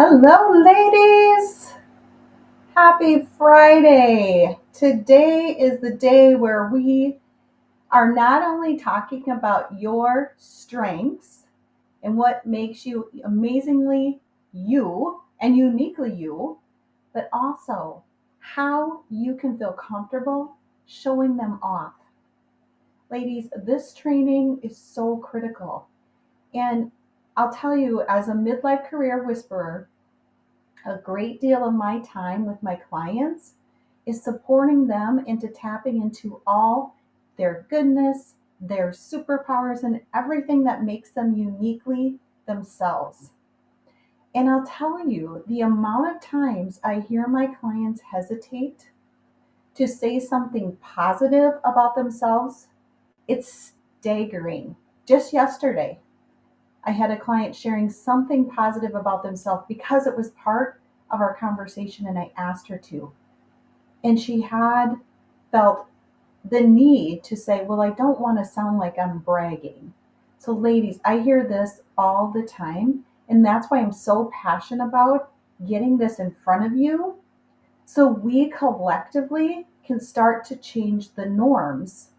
Hello, ladies. Happy Friday. Today is the day where we are not only talking about your strengths and what makes you amazingly you and uniquely you, but also how you can feel comfortable showing them off. Ladies, this training is so critical. And I'll tell you, as a midlife career whisperer, a great deal of my time with my clients is supporting them into tapping into all their goodness, their superpowers, and everything that makes them uniquely themselves. And I'll tell you, the amount of times I hear my clients hesitate to say something positive about themselves, it's staggering. Just yesterday, I had a client sharing something positive about themselves because it was part of our conversation and I asked her to. And she had felt the need to say, well, I don't want to sound like I'm bragging. So, ladies, I hear this all the time. And that's why I'm so passionate about getting this in front of you so we collectively can start to change the norms,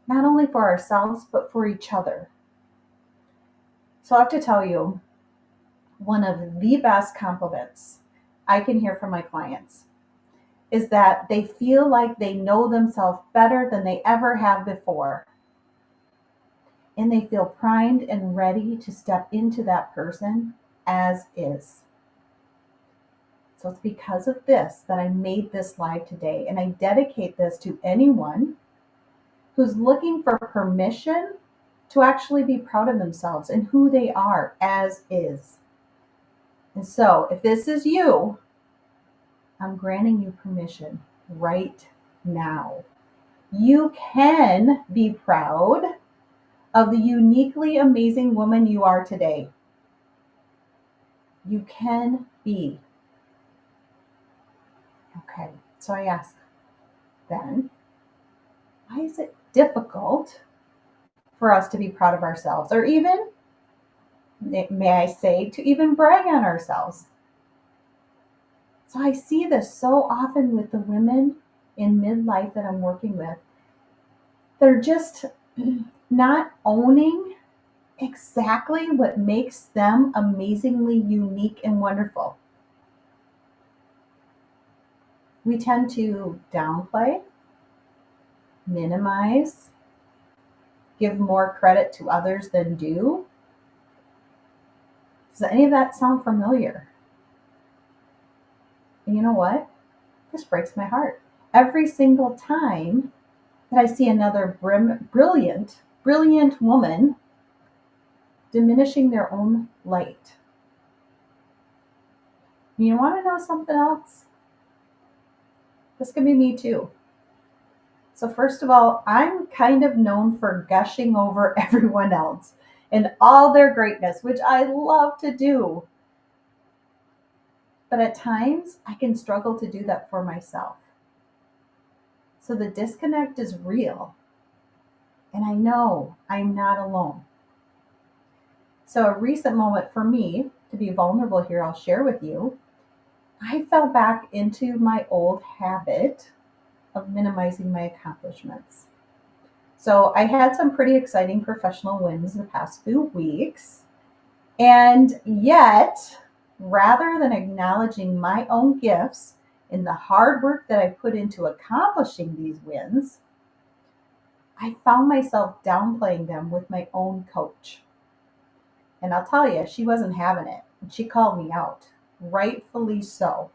not only for ourselves, but for each other. So, I have to tell you, one of the best compliments I can hear from my clients is that they feel like they know themselves better than they ever have before. And they feel primed and ready to step into that person as is. So it's because of this that I made this live today. And I dedicate this to anyone who's looking for permission to actually be proud of themselves and who they are as is. And so if this is you, I'm granting you permission right now. You can be proud of the uniquely amazing woman you are today. You can be. Okay, so I ask then, why is it difficult for us to be proud of ourselves, or even, may I say, to even brag on ourselves? So I see this so often with the women in midlife that I'm working with. They're just not owning exactly what makes them amazingly unique and wonderful. We tend to downplay, minimize, give more credit to others than due. Does any of that sound familiar? And you know what? This breaks my heart. Every single time that I see another brilliant woman diminishing their own light. You want to know something else? This could be me too. So, first of all, I'm kind of known for gushing over everyone else and all their greatness, which I love to do. But at times, I can struggle to do that for myself. So, the disconnect is real. And I know I'm not alone. So, a recent moment for me to be vulnerable here, I'll share with you. I fell back into my old habit of minimizing my accomplishments. So I had some pretty exciting professional wins the past few weeks. And yet, rather than acknowledging my own gifts and the hard work that I put into accomplishing these wins, I found myself downplaying them with my own coach. And I'll tell you, she wasn't having it. And she called me out, rightfully so.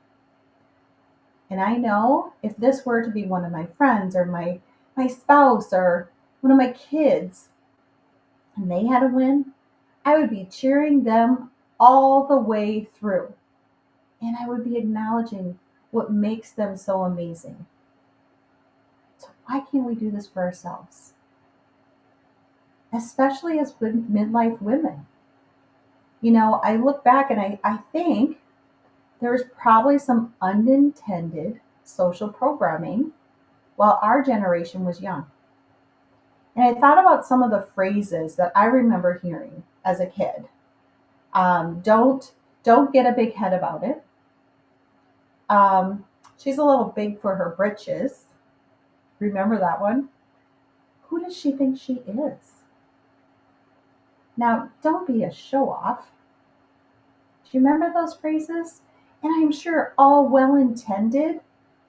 And I know if this were to be one of my friends or my spouse or one of my kids, and they had a win, I would be cheering them all the way through. And I would be acknowledging what makes them so amazing. So, why can't we do this for ourselves? Especially as midlife women. I look back and I think there's probably some unintended social programming while our generation was young. And I thought about some of the phrases that I remember hearing as a kid. Don't Don't get a big head about it. She's a little big for her britches. Remember that one? Who does she think she is? Now, don't be a show off. Do you remember those phrases? And I'm sure all well intended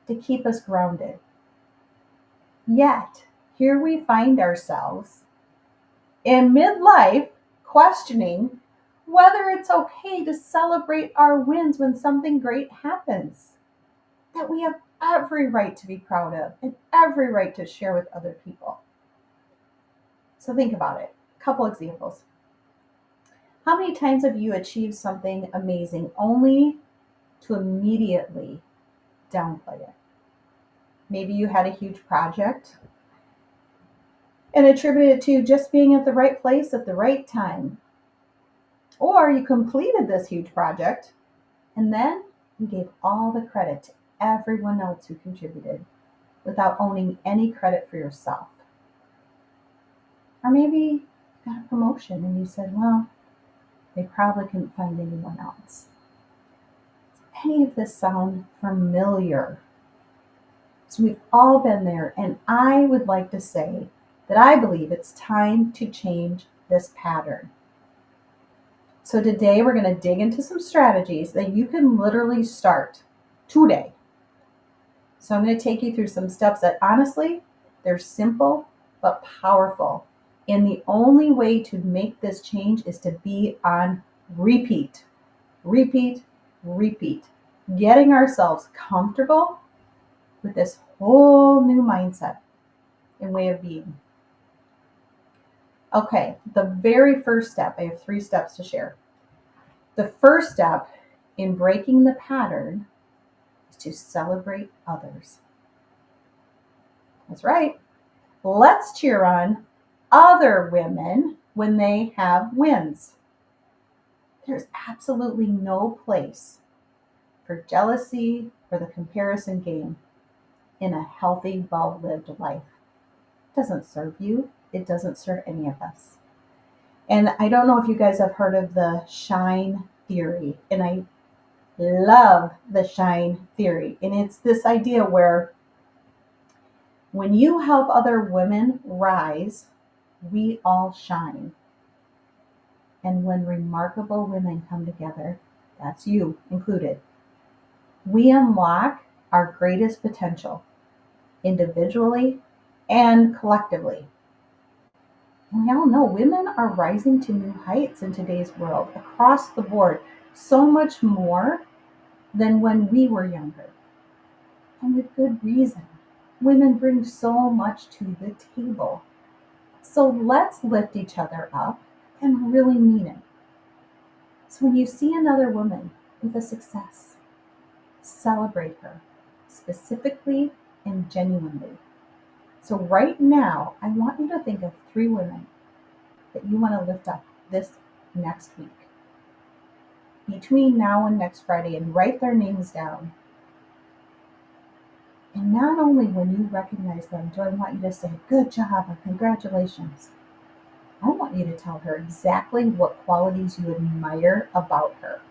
to keep us grounded. Yet, here we find ourselves in midlife questioning whether it's okay to celebrate our wins when something great happens that we have every right to be proud of and every right to share with other people. So think about it. A couple examples. How many times have you achieved something amazing only to immediately downplay it? Maybe you had a huge project and attributed it to just being at the right place at the right time. Or you completed this huge project and then you gave all the credit to everyone else who contributed without owning any credit for yourself. Or maybe you got a promotion and you said, well, they probably couldn't find anyone else. Does any of this sound familiar? So we've all been there, and I would like to say that I believe it's time to change this pattern. So today we're going to dig into some strategies that you can literally start today. So I'm going to take you through some steps that honestly, they're simple but powerful. And the only way to make this change is to be on repeat, repeat, repeat. Getting ourselves comfortable with this whole new mindset and way of being. Okay, the very first step, I have 3 steps to share. The first step in breaking the pattern is to celebrate others. That's right. Let's cheer on other women when they have wins. There's absolutely no place for jealousy or the comparison game in a healthy, well-lived life. It doesn't serve you. It doesn't serve any of us. And I don't know if you guys have heard of the shine theory, and I love the shine theory. And it's this idea where when you help other women rise, we all shine. And when remarkable women come together, that's you included, we unlock our greatest potential individually and collectively. And we all know women are rising to new heights in today's world across the board, so much more than when we were younger. And with good reason. Women bring so much to the table. So let's lift each other up and really mean it. So when you see another woman with a success, celebrate her specifically and genuinely. So right now, I want you to think of 3 women that you want to lift up this next week. Between now and next Friday, and write their names down. And not only when you recognize them do I want you to say, good job or congratulations. I want you to tell her exactly what qualities you admire about her.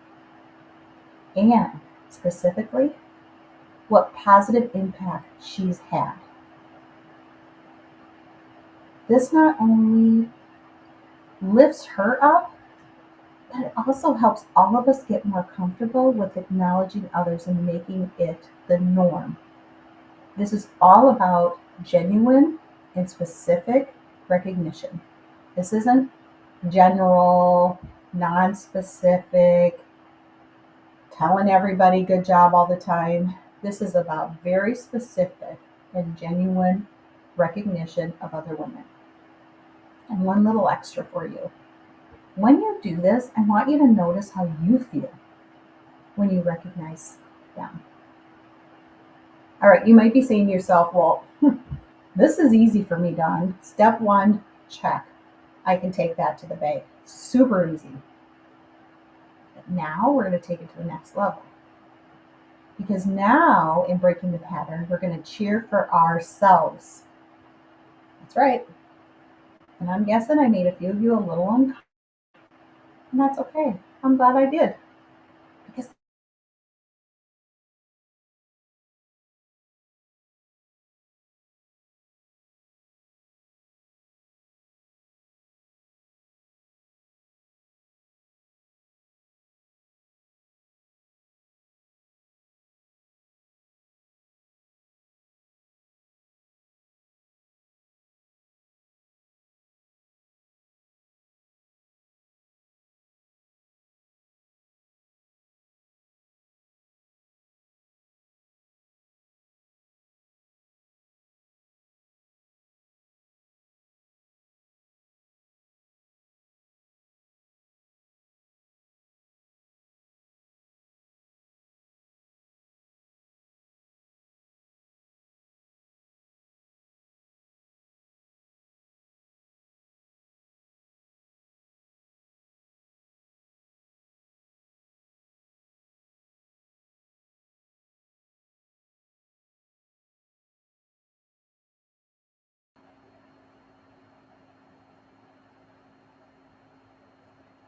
And specifically, what positive impact she's had. This not only lifts her up, but it also helps all of us get more comfortable with acknowledging others and making it the norm. This is all about genuine and specific recognition. This isn't general, non-specific, telling everybody good job all the time. This is about very specific and genuine recognition of other women. And one little extra for you. When you do this, I want you to notice how you feel when you recognize them. All right, you might be saying to yourself, well, this is easy for me, Dawn. Step 1, check. I can take that to the bank. Super easy. But now we're going to take it to the next level. Because now, in breaking the pattern, we're going to cheer for ourselves. That's right. And I'm guessing I made a few of you a little uncomfortable. And that's okay. I'm glad I did.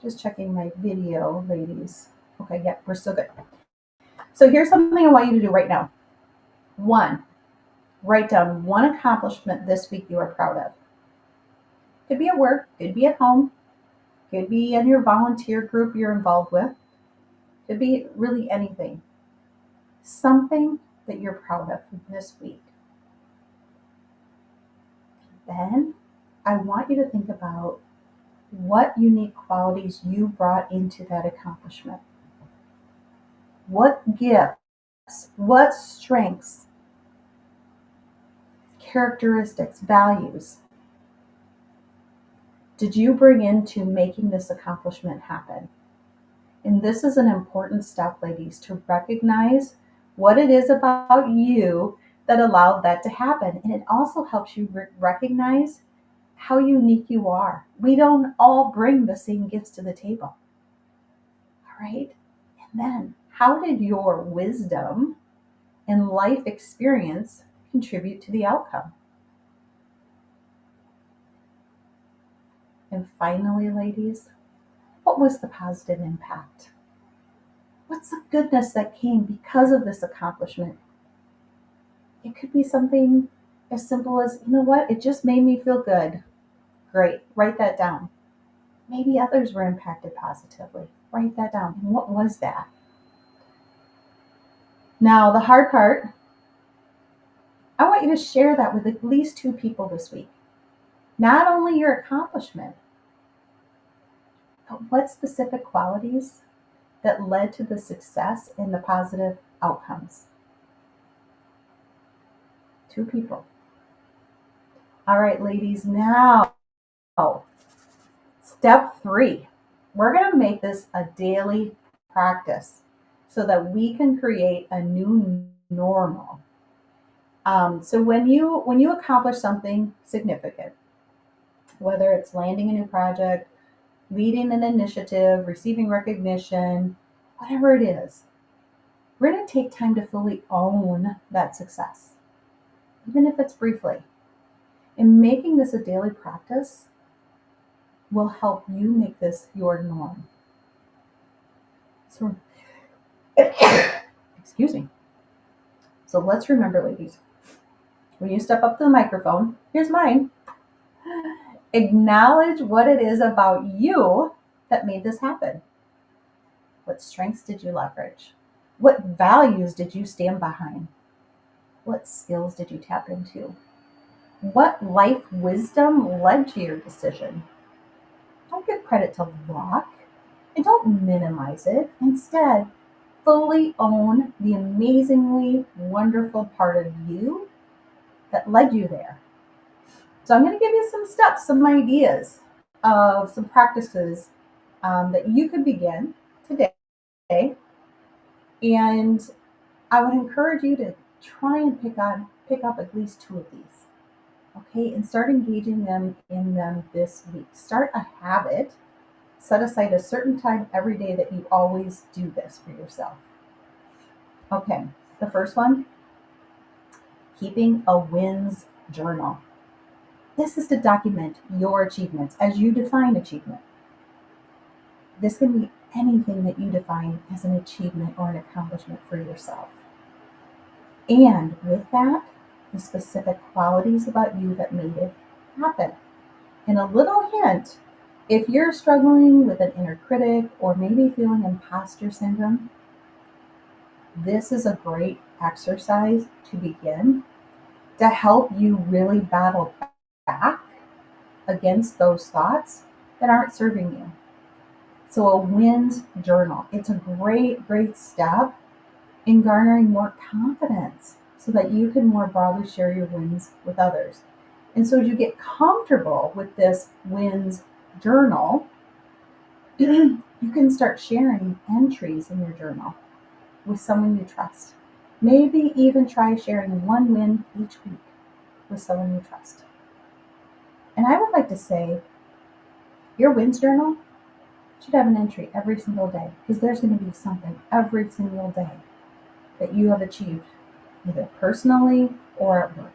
Just checking my video, ladies. Okay, yeah, we're still good. So here's something I want you to do right now. One, write down one accomplishment this week you are proud of. Could be at work, could be at home, could be in your volunteer group you're involved with, could be really anything. Something that you're proud of this week. Then I want you to think about what unique qualities you brought into that accomplishment. What gifts, what strengths, characteristics, values did you bring into making this accomplishment happen? And this is an important step, ladies, to recognize what it is about you that allowed that to happen. And it also helps you recognize how unique you are. We don't all bring the same gifts to the table. All right? And then, how did your wisdom and life experience contribute to the outcome? And finally, ladies, what was the positive impact? What's the goodness that came because of this accomplishment? It could be something as simple as, you know what, it just made me feel good. Great, write that down. Maybe others were impacted positively. Write that down. And what was that? Now, the hard part, I want you to share that with at least 2 people this week. Not only your accomplishment, but what specific qualities that led to the success and the positive outcomes. 2 people. All right, ladies, now step 3. We're going to make this a daily practice so that we can create a new normal. So when you accomplish something significant, whether it's landing a new project, leading an initiative, receiving recognition, whatever it is, we're going to take time to fully own that success, even if it's briefly. And making this a daily practice will help you make this your norm. So, excuse me. So let's remember, ladies, when you step up to the microphone, here's mine. Acknowledge what it is about you that made this happen. What strengths did you leverage? What values did you stand behind? What skills did you tap into? What life wisdom led to your decision? Don't give credit to luck and don't minimize it. Instead, fully own the amazingly wonderful part of you that led you there. So I'm going to give you some steps, some ideas of some practices that you could begin today. And I would encourage you to try and pick up at least 2 of these. Okay, and start engaging them in them this week. Start a habit. Set aside a certain time every day that you always do this for yourself. Okay, the first one, keeping a wins journal. This is to document your achievements as you define achievement. This can be anything that you define as an achievement or an accomplishment for yourself. And with that, the specific qualities about you that made it happen. And a little hint, if you're struggling with an inner critic or maybe feeling imposter syndrome, this is a great exercise to begin to help you really battle back against those thoughts that aren't serving you. So a wins journal, it's a great step in garnering more confidence so that you can more broadly share your wins with others. And so as you get comfortable with this wins journal, you can start sharing entries in your journal with someone you trust. Maybe even try sharing one win each week with someone you trust. And I would like to say your wins journal should have an entry every single day because there's going to be something every single day that you have achieved, either personally or at work.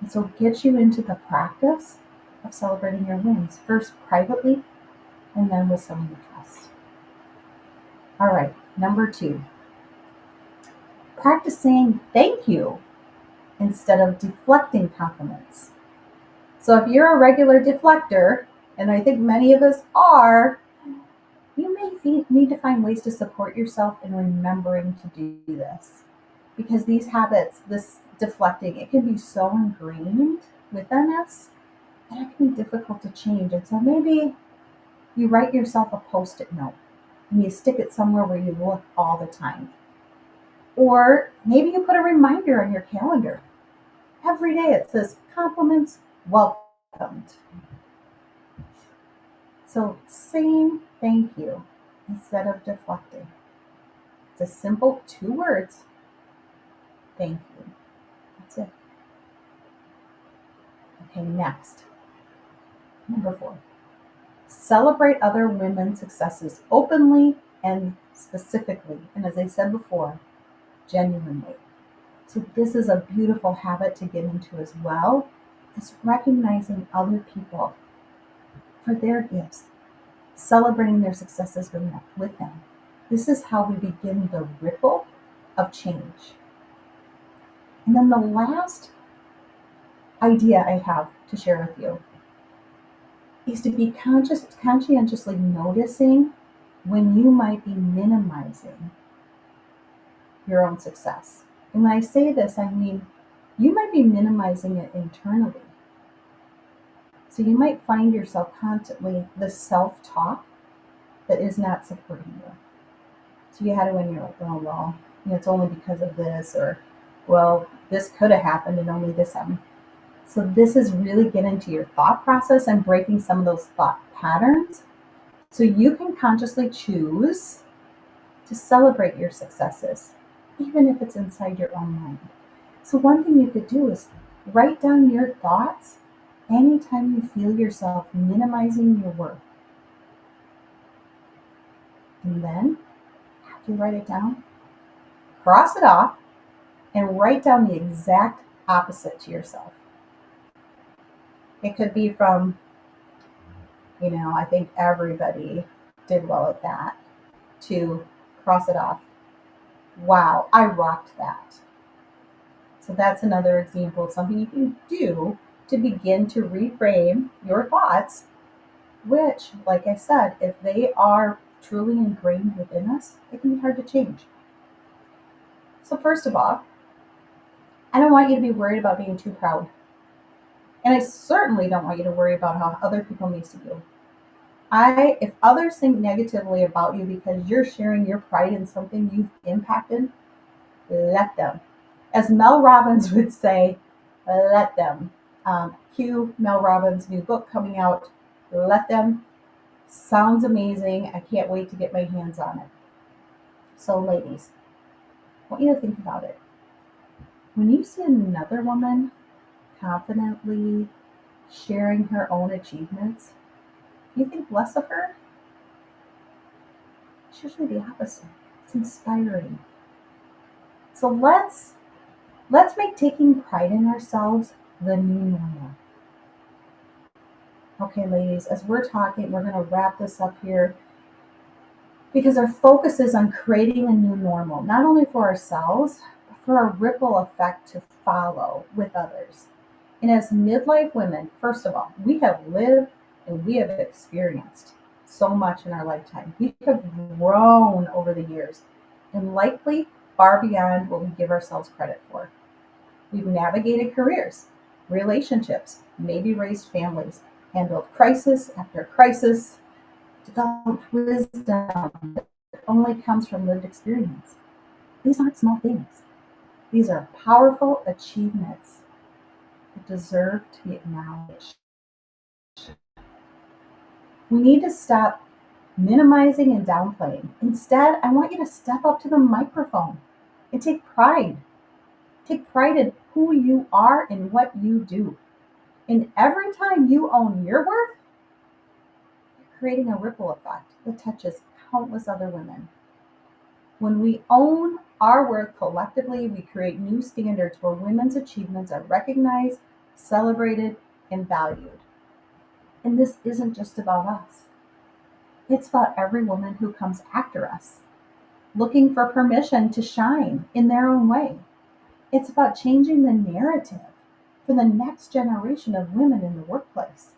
And so get you into the practice of celebrating your wins, first privately and then with someone you trust. All right, number 2, practice saying thank you instead of deflecting compliments. So if you're a regular deflector, and I think many of us are, you may need to find ways to support yourself in remembering to do this. Because these habits, this deflecting, it can be so ingrained within us that it can be difficult to change. And so maybe you write yourself a post-it note and you stick it somewhere where you look all the time. Or maybe you put a reminder on your calendar. Every day it says compliments welcomed. So saying thank you instead of deflecting. It's a simple 2 words. Thank you. That's it. Okay, next. Number 4. Celebrate other women's successes openly and specifically. And as I said before, genuinely. So this is a beautiful habit to get into as well. Is recognizing other people for their gifts, celebrating their successes with them. This is how we begin the ripple of change. And then the last idea I have to share with you is to be conscientiously noticing when you might be minimizing your own success. And when I say this, I mean you might be minimizing it internally. So you might find yourself constantly the self-talk that is not supporting you. So you had it when you're like, oh, well, it's only because of this, or, well, this could have happened and only this happened. So this is really getting into your thought process and breaking some of those thought patterns. So you can consciously choose to celebrate your successes, even if it's inside your own mind. So one thing you could do is write down your thoughts anytime you feel yourself minimizing your worth. And then, after you write it down, cross it off and write down the exact opposite to yourself. It could be from, I think everybody did well at that, to cross it off. Wow, I rocked that. So that's another example of something you can do to begin to reframe your thoughts, which, like I said, if they are truly ingrained within us, it can be hard to change. So first of all, I don't want you to be worried about being too proud. And I certainly don't want you to worry about how other people may see you. If others think negatively about you because you're sharing your pride in something you've impacted, let them. As Mel Robbins would say, let them. Cue Mel Robbins' new book coming out, Let Them. Sounds amazing. I can't wait to get my hands on it. So ladies, I want you to think about it. When you see another woman confidently sharing her own achievements, you think less of her? It's usually the opposite. It's inspiring. So let's make taking pride in ourselves the new normal. Okay, ladies, as we're talking, we're going to wrap this up here because our focus is on creating a new normal, not only for ourselves, but for a ripple effect to follow with others. And as midlife women, first of all, we have lived and we have experienced so much in our lifetime. We have grown over the years and likely far beyond what we give ourselves credit for. We've navigated careers, relationships, maybe raised families, handled crisis after crisis, developed wisdom that only comes from lived experience. These aren't small things. These are powerful achievements that deserve to be acknowledged. We need to stop minimizing and downplaying. Instead, I want you to step up to the microphone and take pride. Take pride in who you are and what you do. And every time you own your worth, you're creating a ripple effect that touches countless other women. When we own our worth collectively, we create new standards where women's achievements are recognized, celebrated, and valued. And this isn't just about us. It's about every woman who comes after us, looking for permission to shine in their own way. It's about changing the narrative for the next generation of women in the workplace.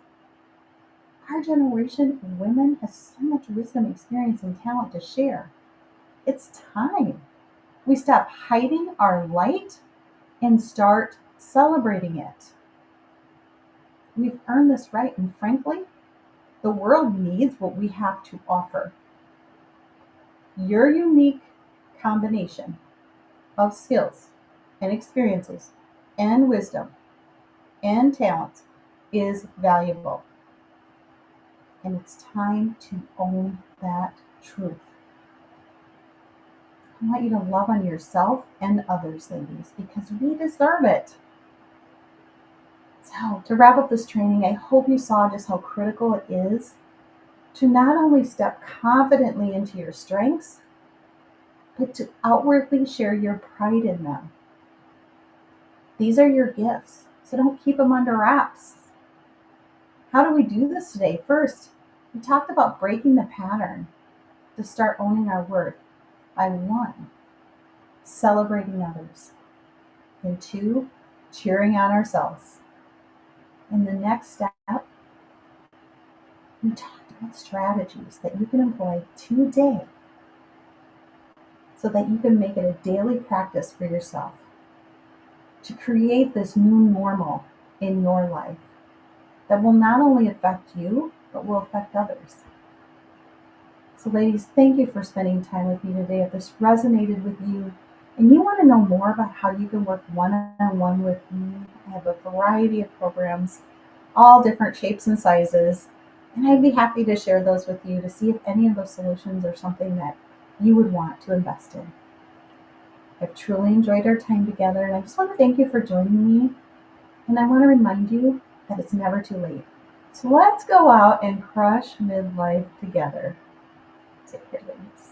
Our generation of women has so much wisdom, experience, and talent to share. It's time we stop hiding our light and start celebrating it. We've earned this right, and frankly, the world needs what we have to offer. Your unique combination of skills and experiences and wisdom and talent is valuable. And it's time to own that truth. I want you to love on yourself and others, ladies, because we deserve it. So, to wrap up this training, I hope you saw just how critical it is to not only step confidently into your strengths, but to outwardly share your pride in them. These are your gifts, so don't keep them under wraps. How do we do this today? First, we talked about breaking the pattern to start owning our worth by one, celebrating others, and two, cheering on ourselves. In the next step, we talked about strategies that you can employ today so that you can make it a daily practice for yourself to create this new normal in your life that will not only affect you, but will affect others. So, ladies, thank you for spending time with me today. If this resonated with you and you want to know more about how you can work one on one with me, I have a variety of programs, all different shapes and sizes, and I'd be happy to share those with you to see if any of those solutions are something that you would want to invest in. I've truly enjoyed our time together, and I just want to thank you for joining me. And I want to remind you that it's never too late. So let's go out and crush midlife together. Take care, ladies.